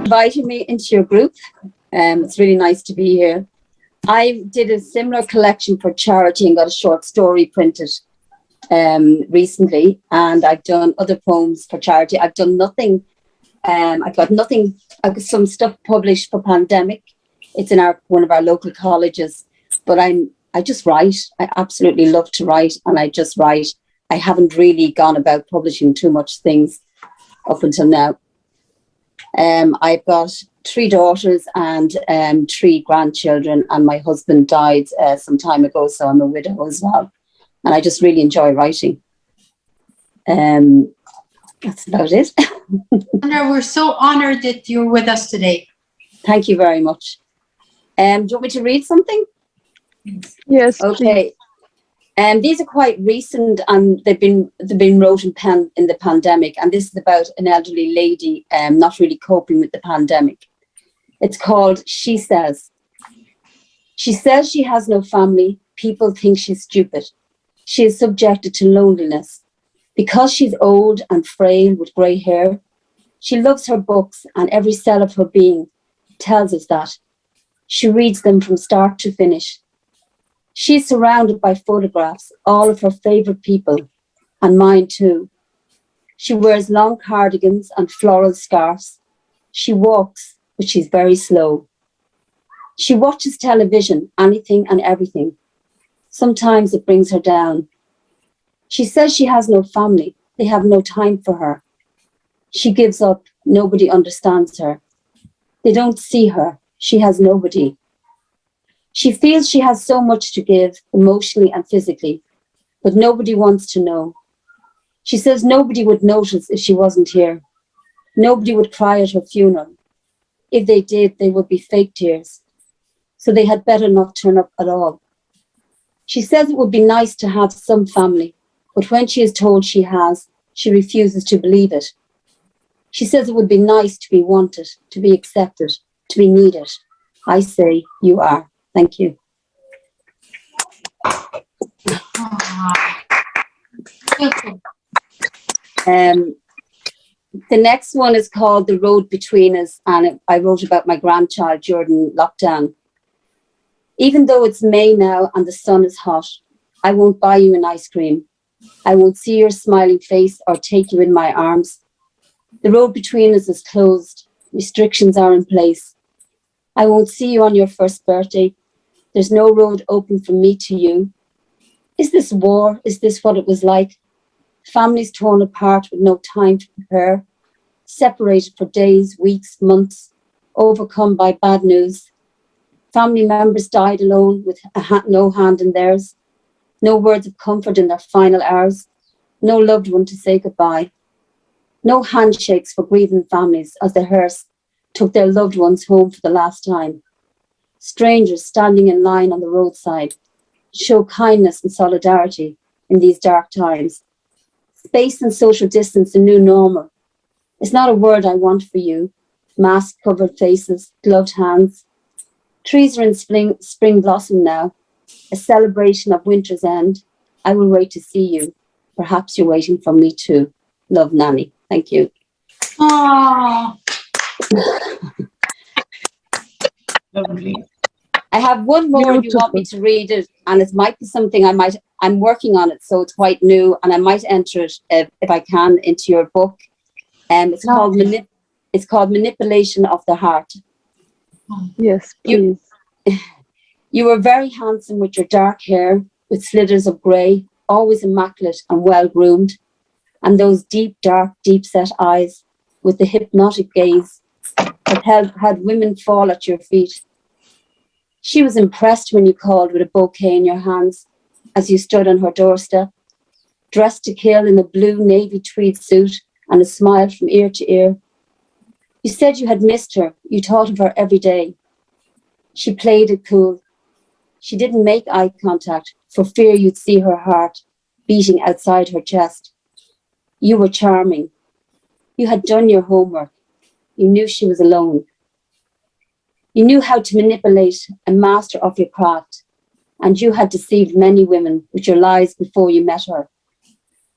inviting me into your group. It's really nice to be here. I did a similar collection for charity and got a short story printed recently, and I've done other poems for charity. I've done nothing. I've got some stuff published for pandemic. It's in one of our local colleges, but I just write. I absolutely love to write, and I just write. I haven't really gone about publishing too much things up until now. I've got 3 daughters and 3 grandchildren, and my husband died some time ago, so I'm a widow as well. And I just really enjoy writing. That's about it. Sandra, we're so honored that you're with us today. Thank you very much. Do you want me to read something? Yes. Okay. These are quite recent, and they've been wrote in the pandemic. And this is about an elderly lady not really coping with the pandemic. It's called She Says. She says she has no family. People think she's stupid. She is subjected to loneliness. Because she's old and frail with grey hair, she loves her books, and every cell of her being tells us that. She reads them from start to finish. She's surrounded by photographs, all of her favourite people, and mine too. She wears long cardigans and floral scarves. She walks, but she's very slow. She watches television, anything and everything. Sometimes it brings her down. She says she has no family. They have no time for her. She gives up. Nobody understands her. They don't see her. She has nobody. She feels she has so much to give, emotionally and physically, but nobody wants to know. She says nobody would notice if she wasn't here. Nobody would cry at her funeral. If they did, they would be fake tears. So they had better not turn up at all. She says it would be nice to have some family, but when she is told she has, she refuses to believe it. She says it would be nice to be wanted, to be accepted, to be needed. I say you are. Thank you. The next one is called The Road Between Us, and I wrote about my grandchild during lockdown. Even though it's May now and the sun is hot, I won't buy you an ice cream. I won't see your smiling face or take you in my arms. The road between us is closed. Restrictions are in place. I won't see you on your first birthday. There's no road open from me to you. Is this war? Is this what it was like? Families torn apart with no time to prepare, separated for days, weeks, months, overcome by bad news. Family members died alone with no hand in theirs, no words of comfort in their final hours, no loved one to say goodbye, no handshakes for grieving families as the hearse took their loved ones home for the last time. Strangers standing in line on the roadside show kindness and solidarity in these dark times. Space and social distance, the new normal. It's not a word I want for you. Mask-covered faces, gloved hands. Trees are in spring blossom now, a celebration of winter's end. I will wait to see you. Perhaps you're waiting for me too. Love, Nanny. Thank you. Oh, lovely. I have one more if you want me to read it, and it might be something I'm working on it, so it's quite new, and I might enter it if I can into your book. It's called Manipulation of the Heart. Yes, please. You were very handsome with your dark hair, with slithers of grey, always immaculate and well-groomed, and those deep, dark, deep-set eyes with the hypnotic gaze that had women fall at your feet. She was impressed when you called with a bouquet in your hands as you stood on her doorstep, dressed to kill in a blue navy tweed suit and a smile from ear to ear. You said you had missed her. You thought of her every day. She played it cool. She didn't make eye contact for fear you'd see her heart beating outside her chest. You were charming. You had done your homework. You knew she was alone. You knew how to manipulate a master of your craft, and you had deceived many women with your lies before you met her.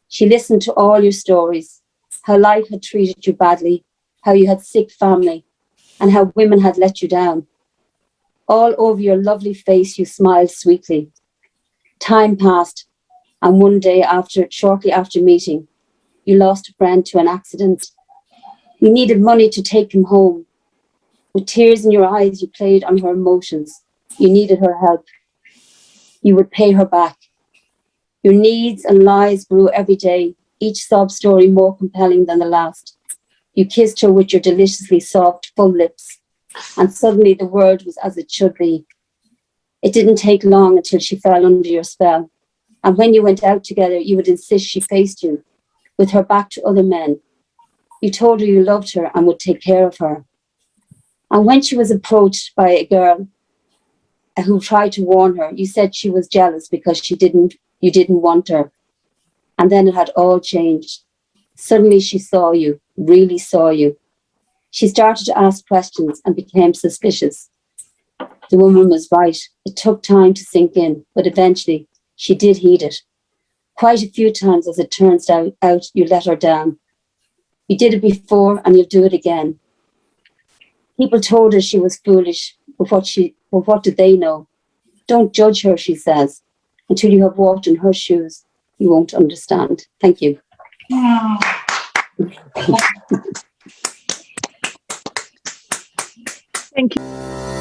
She listened to all your stories, how life had treated you badly, how you had sick family, and how women had let you down. All over your lovely face you smiled sweetly. Time passed, and one day shortly after meeting, you lost a friend to an accident. You needed money to take him home. With tears in your eyes, you played on her emotions. You needed her help. You would pay her back. Your needs and lies grew every day, each sob story more compelling than the last. You kissed her with your deliciously soft, full lips, and suddenly the world was as it should be. It didn't take long until she fell under your spell, and when you went out together, you would insist she faced you, with her back to other men. You told her you loved her and would take care of her. And when she was approached by a girl who tried to warn her, you said she was jealous because you didn't want her. And then it had all changed. Suddenly she saw you, really saw you. She started to ask questions and became suspicious. The woman was right. It took time to sink in, but eventually she did heed it. Quite a few times, as it turns out, you let her down. You did it before and you'll do it again. People told her she was foolish, but what did they know? Don't judge her, she says. Until you have walked in her shoes, you won't understand. Thank you. Wow. Thank you.